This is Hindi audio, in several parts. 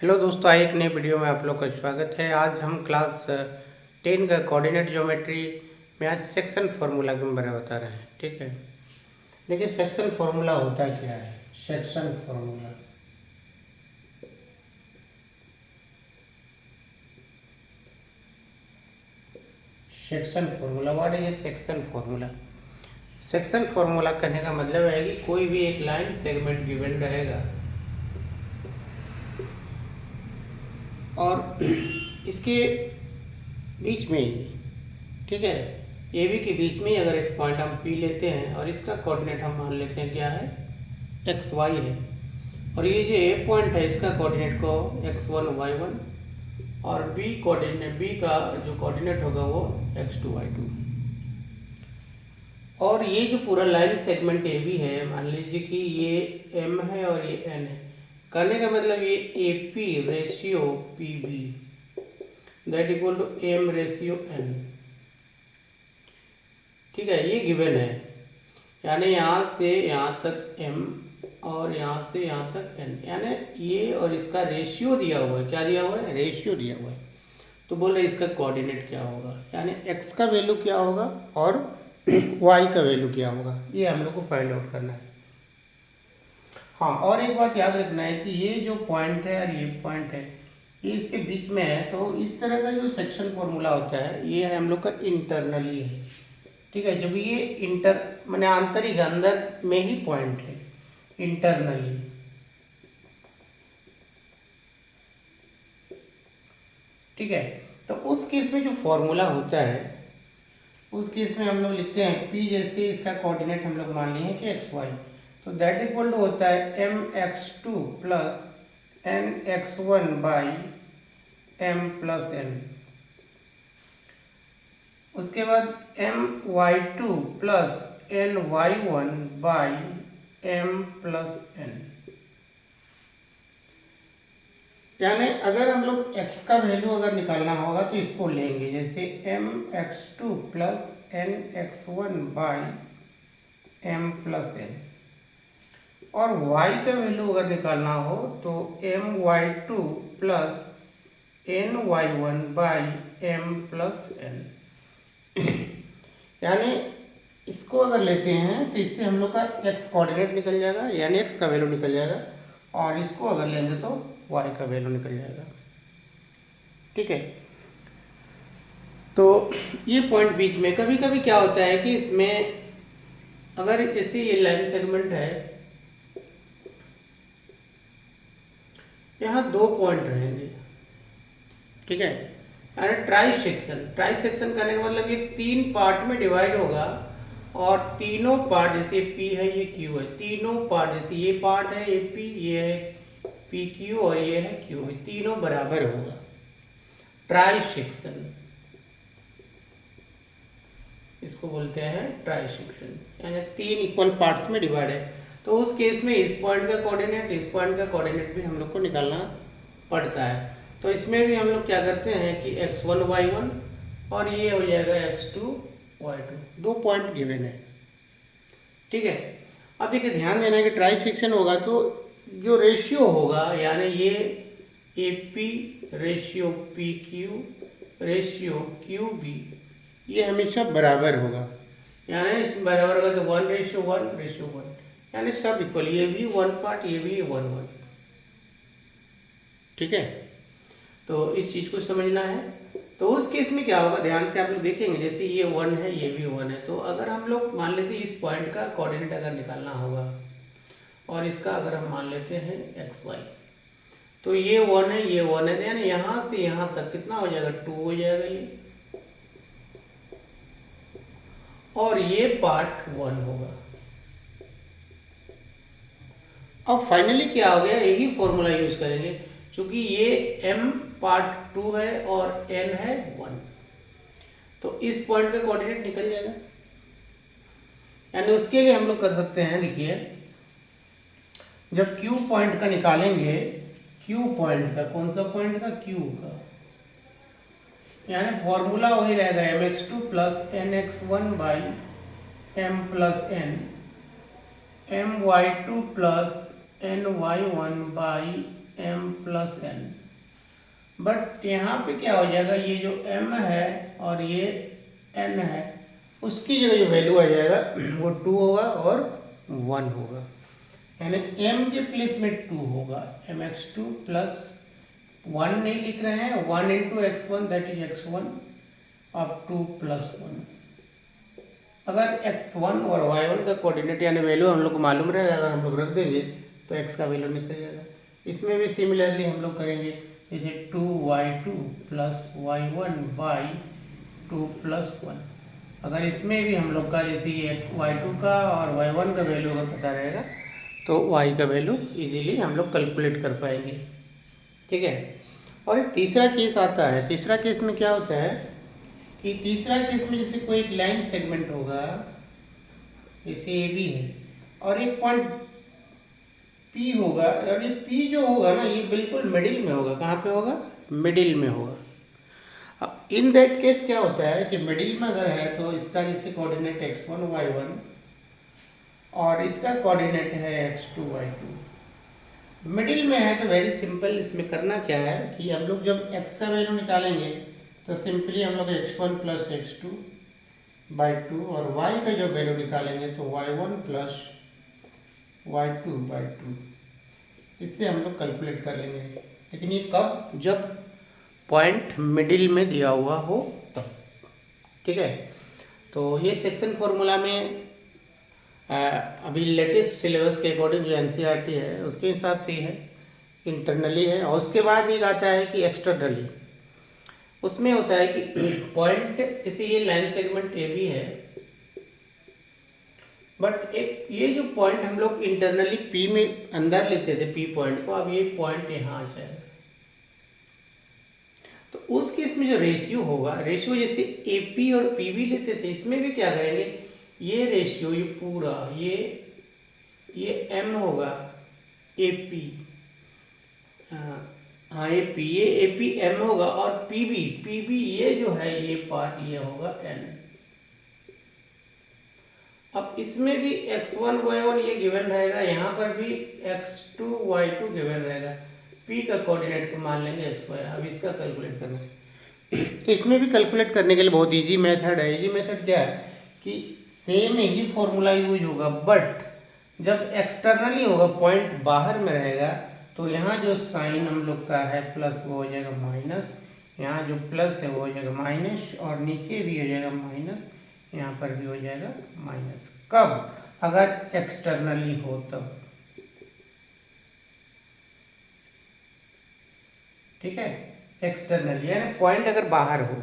हेलो दोस्तों, आए एक नए वीडियो में आप लोग का स्वागत है। आज हम क्लास 10 का कोऑर्डिनेट ज्योमेट्री में आज सेक्शन फार्मूला के बारे में बता रहे हैं। ठीक है, देखिए सेक्शन फार्मूला होता क्या है। Section formula what is section formula. Section formula कहने का मतलब है कि कोई भी एक लाइन सेगमेंट गिवन रहेगा और इसके बीच में ही, ठीक है, ए बी के बीच में ही अगर एक पॉइंट हम पी लेते हैं और इसका कोऑर्डिनेट हम मान लेते हैं क्या है, एक्स वाई है, और ये जो ए पॉइंट है इसका कोऑर्डिनेट को x1 y1 और बी कोऑर्डिनेट बी का जो कोऑर्डिनेट होगा वो x2 y2। और ये जो पूरा लाइन सेगमेंट ए बी है, मान लीजिए कि ये m है और ये n है। करने का मतलब ये A P ratio P B that equal to M ratio n। ठीक है, ये गिवन है, यानी यहाँ से यहाँ तक m और यहाँ से यहाँ तक n, यानी ये और इसका रेशियो दिया हुआ है। क्या दिया हुआ है? रेशियो दिया हुआ है। तो बोल रहे इसका कोऑर्डिनेट क्या होगा, यानी x का वैल्यू क्या होगा और y का वैल्यू क्या होगा, ये हम लोग को फाइंड आउट करना है। हाँ, और एक बात याद रखना है कि ये जो पॉइंट है और ये पॉइंट है ये इसके बीच में है, तो इस तरह का जो सेक्शन फॉर्मूला होता है ये है हम लोग का इंटरनली है। ठीक है, जब ये इंटर माने आंतरिक अंदर में ही पॉइंट है, इंटरनली। ठीक है, तो उस केस में जो फॉर्मूला होता है उस केस में हम लोग लिखते हैं P, जैसे इसका कोऑर्डिनेट हम लोग मान लिए हैं कि एक्स वाई, तो दैट इक्वल टू होता है mx2 plus nx1 by m plus n। उसके बाद my2 plus ny1 by m plus n। यानी अगर हम लोग x का वैल्यू अगर निकालना होगा तो इसको लेंगे, जैसे mx2 plus nx1 by m plus n, और y का वैल्यू अगर निकालना हो तो my2 plus ny1 by m plus n। यानी इसको अगर लेते हैं तो इससे हम लोग का x कोऑर्डिनेट निकल जाएगा, यानी x का वैल्यू निकल जाएगा, और इसको अगर लेंगे तो y का वैल्यू निकल जाएगा। ठीक है, तो ये पॉइंट बीच में कभी कभी क्या होता है कि इसमें अगर जैसे ये लाइन सेगमेंट है, यहाँ दो पॉइंट रहेंगे। ठीक है, यानी ट्राई सेक्शन करने का मतलब ये तीन पार्ट में डिवाइड होगा और तीनों पार्ट, जैसे P है ये Q है, तीनों पार्ट जैसे ये पार्ट है AP, ये है PQ और ये है Q, तीनों बराबर होगा। ट्राई सेक्शन इसको बोलते हैं, ट्राई सेक्शन, यानी तीन इक्वल पार्ट्स में डिवाइड है। तो उस केस में इस पॉइंट का कोऑर्डिनेट इस पॉइंट का कोऑर्डिनेट भी हम लोग को निकालना पड़ता है। तो इसमें भी हम लोग क्या करते हैं कि x1 y1 और ये हो जाएगा x2 y2, दो पॉइंट गिवन है। ठीक है, अब देखिए ध्यान देना है कि ट्राई सेक्शन होगा तो जो रेशियो होगा, यानी ये AP ratio PQ ratio QB, ये हमेशा बराबर होगा। यानी इसमें बराबर होगा तो 1:1:1, यानी सब इक्वल, ये भी वन पार्ट ये भी 1:1। ठीक है, तो इस चीज को समझना है। तो उस केस में क्या होगा, ध्यान से आप लोग देखेंगे, जैसे ये 1 है ये भी 1 है, तो अगर हम लोग मान लेते हैं इस पॉइंट का कोऑर्डिनेट अगर निकालना होगा और इसका अगर हम मान लेते हैं xy, तो ये 1 है ये 1 है, यानी यहाँ से यहाँ तक कितना हो जाएगा, 2 हो जाएगा ये, और ये पार्ट 1 होगा। अब फाइनली क्या हो गया, यही फॉर्मूला यूज करेंगे, क्योंकि ये m पार्ट 2 है और n है 1, तो इस पॉइंट का कोऑर्डिनेट निकल जाएगा। यानी उसके लिए हम लोग कर सकते हैं, देखिए जब Q पॉइंट का निकालेंगे, Q पॉइंट का, कौन सा पॉइंट का, Q का, यानी फॉर्मूला वही रहेगा mx2 plus nx1 by m plus n, my2 plus ny1 by m plus n। But यहाँ पे क्या हो जाएगा, ये जो m है और ये n है, उसकी जगह जो वैल्यू आ जाएगा वो 2 होगा और 1 होगा, यानी m के प्लेस में 2 होगा, mx2 प्लस 1 नहीं लिख रहे हैं, 1 into x1 that is x1 up two plus 1। अगर x1 और y1 का कोऑर्डिनेट यानी वैल्यू हम लोग को मालूम रहेगा, अगर हम लोग रख देंगे तो x का वैल्यू निकल जाएगा। इसमें भी सिमिलरली हम लोग करेंगे, जैसे 2y2 plus y1 by 2 plus 1। अगर इसमें भी हम लोग का जैसे ये y2 का और y1 का वैल्यू अगर पता रहेगा तो y का वैल्यू इजीली हम लोग कैलकुलेट कर पाएंगे, ठीक है। और एक तीसरा केस आता है। तीसरा केस में क्या होता है कि तीसरा केस में जैसे कोई एक लाइन सेगमेंट होगा, जैसे ए बी है और एक पॉइंट पी होगा, और ये पी जो होगा ना ये बिल्कुल मिडिल में होगा। कहाँ पे होगा? मिडिल में होगा। अब इन दैट केस क्या होता है कि मिडिल में अगर है तो इसका जैसे कोऑर्डिनेट x1 y1 और इसका कोऑर्डिनेट है x2 y2। मिडिल में है तो वेरी सिंपल, इसमें करना क्या है कि हम लोग जब x का वैल्यू निकालेंगे तो सिंपली हम लोग x1 प्लस x2 बाई 2 और y का जो वैल्यू निकालेंगे तो y1 प्लस y2 बाई 2, इससे हम लोग कैलकुलेट कर लेंगे। लेकिन ये कब? जब पॉइंट मिडिल में दिया हुआ हो तब, ठीक है। तो ये सेक्शन फॉर्मूला में अभी लेटेस्ट सिलेबस के अकॉर्डिंग जो एनसीईआरटी है उसके हिसाब से है, इंटरनली है। और उसके बाद एक आता है कि एक्सटर्नली, उसमें होता है कि पॉइंट जैसे ये लाइन सेगमेंट ए बी है, बट एक ये जो पॉइंट हम लोग इंटरनली पी में अंदर लेते थे पी पॉइंट को, अब ये पॉइंट यहाँ आ जाएगा। तो उस केस में जो रेशियो होगा, रेशियो जैसे ए पी और पी बी लेते थे, इसमें भी क्या करेंगे, ये रेशियो ये पूरा ये एम होगा ए पी, हाँ ए पी, ये ए पी एम होगा और पी बी ये जो है ये पार्ट ये होगा एन। अब इसमें भी x1 y1 ये गिवन रहेगा, यहाँ पर भी x2 y2 गिवन रहेगा, p का कोऑर्डिनेट को मान लेंगे xy। अब इसका कैलकुलेट करना है तो इसमें भी कैलकुलेट करने के लिए बहुत इजी मेथड है। इजी मेथड क्या है कि सेम ही फॉर्मूला यूज होगा, बट जब एक्सटर्नली होगा, पॉइंट बाहर में रहेगा, तो यहाँ जो साइन हम लोग का है प्लस वो हो जाएगा माइनस, यहाँ जो प्लस है वो हो जाएगा माइनस, और नीचे भी हो जाएगा माइनस, यहाँ पर भी हो जाएगा माइनस। कब? अगर एक्सटर्नली हो तब, ठीक है। एक्सटर्नली यानी पॉइंट अगर बाहर हो।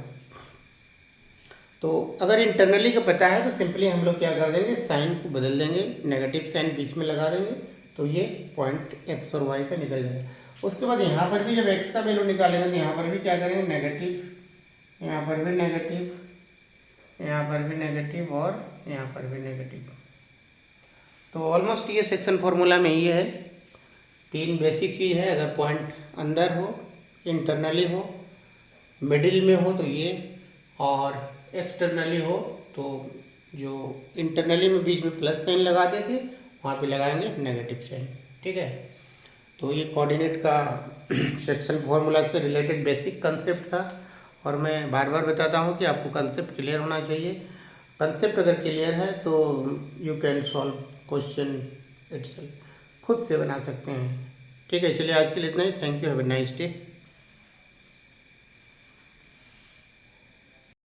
तो अगर इंटरनली का पता है तो सिंपली हम लोग क्या कर देंगे, साइन को बदल देंगे, नेगेटिव साइन बीच में लगा देंगे, तो ये पॉइंट x और y का निकल जाएगा। उसके बाद यहाँ पर भी जब x का वैल्यू निकालेंगे तो यहाँ पर भी क्या करेंगे, नेगेटिव, यहाँ पर भी नेगेटिव, यहाँ पर भी नेगेटिव और यहाँ पर भी नेगेटिव। तो ऑलमोस्ट ये सेक्शन फॉर्मूला में ये है, तीन बेसिक चीज़ है। अगर पॉइंट अंदर हो, इंटरनली हो, मिडिल में हो तो ये, और एक्सटर्नली हो तो जो इंटरनली में बीच में प्लस साइन लगाते थे वहाँ पे लगाएंगे नेगेटिव साइन, ठीक है। तो ये कोऑर्डिनेट का सेक्शन फॉर्मूला से रिलेटेड बेसिक कंसेप्ट था, और मैं बार बार बताता हूँ कि आपको कंसेप्ट क्लियर होना चाहिए। कंसेप्ट अगर क्लियर है तो you can solve question itself, खुद से बना सकते हैं, ठीक है। चलिए आज के लिए इतना ही। Thank you, have a nice day.